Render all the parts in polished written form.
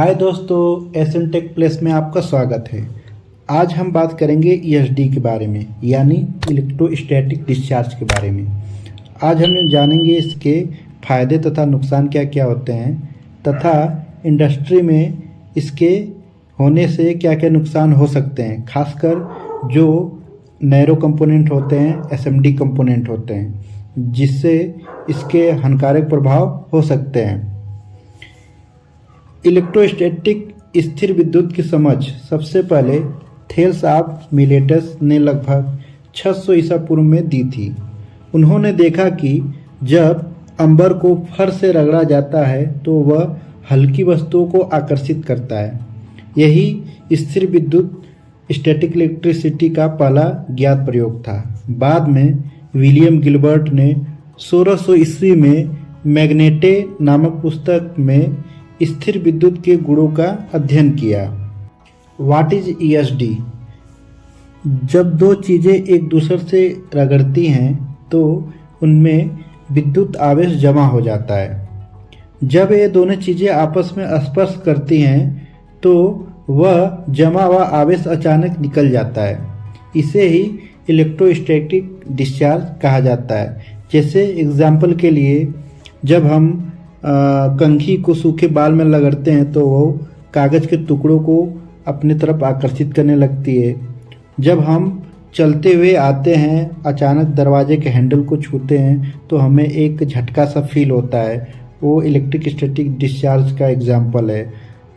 हाय दोस्तों, SN take place में आपका स्वागत है। आज हम बात करेंगे ईएसडी के बारे में, यानी इलेक्ट्रोस्टैटिक डिस्चार्ज के बारे में। आज हम जानेंगे इसके फ़ायदे तथा नुकसान क्या क्या होते हैं तथा इंडस्ट्री में इसके होने से क्या क्या नुकसान हो सकते हैं, खासकर जो नैरो कंपोनेंट होते हैं, एसएमडी कंपोनेंट होते हैं, जिससे इसके हानिकारक प्रभाव हो सकते हैं। इलेक्ट्रोस्टैटिक स्थिर विद्युत की समझ सबसे पहले थेल्स ऑफ मिलेटस ने लगभग 600 ईसा पूर्व में दी थी। उन्होंने देखा कि जब अंबर को फर से रगड़ा जाता है तो वह हल्की वस्तुओं को आकर्षित करता है। यही स्थिर विद्युत स्टैटिक इलेक्ट्रिसिटी का पहला ज्ञात प्रयोग था। बाद में विलियम गिलबर्ट ने 1600 ईस्वी में मैग्नेटे नामक पुस्तक में स्थिर विद्युत के गुणों का अध्ययन किया। What is ESD? जब दो चीज़ें एक दूसरे से रगड़ती हैं तो उनमें विद्युत आवेश जमा हो जाता है। जब ये दोनों चीज़ें आपस में स्पर्श करती हैं तो वह जमा हुआ आवेश अचानक निकल जाता है। इसे ही इलेक्ट्रोस्टैटिक डिस्चार्ज कहा जाता है। जैसे एग्जाम्पल के लिए, जब हम कंघी को सूखे बाल में रगड़ते हैं तो वो कागज़ के टुकड़ों को अपनी तरफ आकर्षित करने लगती है। जब हम चलते हुए आते हैं, अचानक दरवाजे के हैंडल को छूते हैं तो हमें एक झटका सा फील होता है। वो इलेक्ट्रोस्टैटिक डिस्चार्ज का एग्जाम्पल है।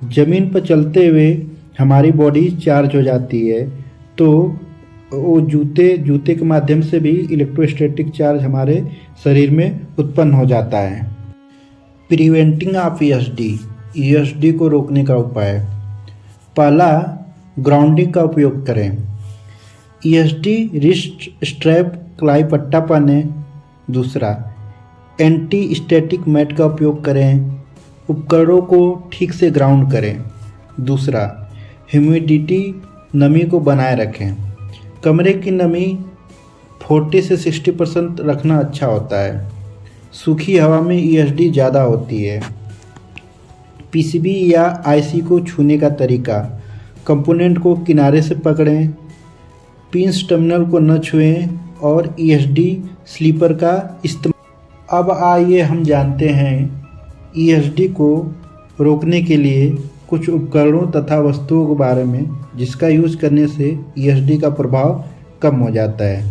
ज़मीन पर चलते हुए हमारी बॉडी चार्ज हो जाती है तो वो जूते के माध्यम से भी इलेक्ट्रोस्टैटिक चार्ज हमारे शरीर में उत्पन्न हो जाता है। प्रिवेंटिंग ऑफ ईएसडी को रोकने का उपाय। पहला, ग्राउंडिंग का उपयोग करें। ईएसडी रिस्ट स्ट्रैप कलाई पट्टा पहने। दूसरा, एंटी स्टैटिक मैट का उपयोग करें। उपकरणों को ठीक से ग्राउंड करें। दूसरा, ह्यूमिडिटी नमी को बनाए रखें। कमरे की नमी 40 से 60% रखना अच्छा होता है। सूखी हवा में ईएसडी ज़्यादा होती है। पीसीबी या आईसी को छूने का तरीका। कंपोनेंट को किनारे से पकड़ें, पिंस टर्मिनल को न छुएं और ईएसडी स्लीपर का इस्तेमाल। अब आइए हम जानते हैं ईएसडी को रोकने के लिए कुछ उपकरणों तथा वस्तुओं के बारे में जिसका यूज़ करने से ईएसडी का प्रभाव कम हो जाता है।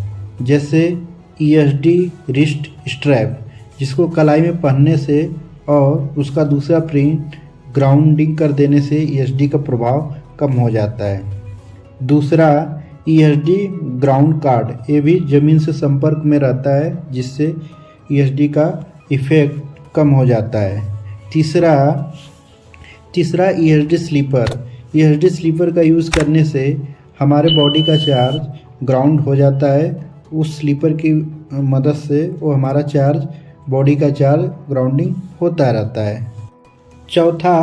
जैसे ईएसडी रिस्ट स्ट्रैप, जिसको कलाई में पहनने से और उसका दूसरा प्रिंट ग्राउंडिंग कर देने से ईएसडी का प्रभाव कम हो जाता है। दूसरा, ईएसडी ग्राउंड कार्ड, ये भी ज़मीन से संपर्क में रहता है जिससे ईएसडी का इफ़ेक्ट कम हो जाता है। तीसरा ईएसडी स्लीपर। ईएसडी स्लीपर का यूज़ करने से हमारे बॉडी का चार्ज ग्राउंड हो जाता है। उस स्लीपर की मदद से वो हमारा चार्ज, बॉडी का चार्ज ग्राउंडिंग होता रहता है। चौथा,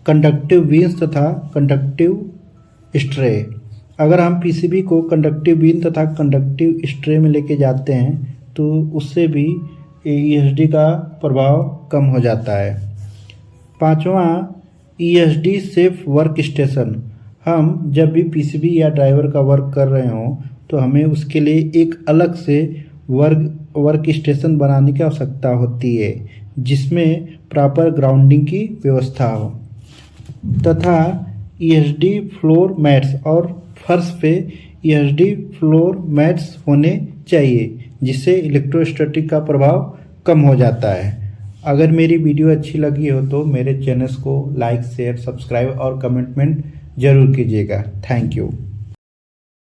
कंडक्टिव बीन्स तथा कंडक्टिव स्ट्रे। अगर हम पीसीबी को कंडक्टिव बीन तथा कंडक्टिव स्ट्रे में लेके जाते हैं तो उससे भी ईएसडी का प्रभाव कम हो जाता है। पांचवा, ईएसडी सेफ वर्क स्टेशन। हम जब भी पीसीबी या ड्राइवर का वर्क कर रहे हों तो हमें उसके लिए एक अलग से वर्क स्टेशन बनाने की आवश्यकता होती है जिसमें प्रॉपर ग्राउंडिंग की व्यवस्था हो। तथा ईएसडी फ्लोर मैट्स, और फर्श पे ईएसडी फ्लोर मैट्स होने चाहिए जिससे इलेक्ट्रोस्टैटिक का प्रभाव कम हो जाता है। अगर मेरी वीडियो अच्छी लगी हो तो मेरे चैनल को लाइक, शेयर, सब्सक्राइब और कमेंट ज़रूर कीजिएगा। Thank you.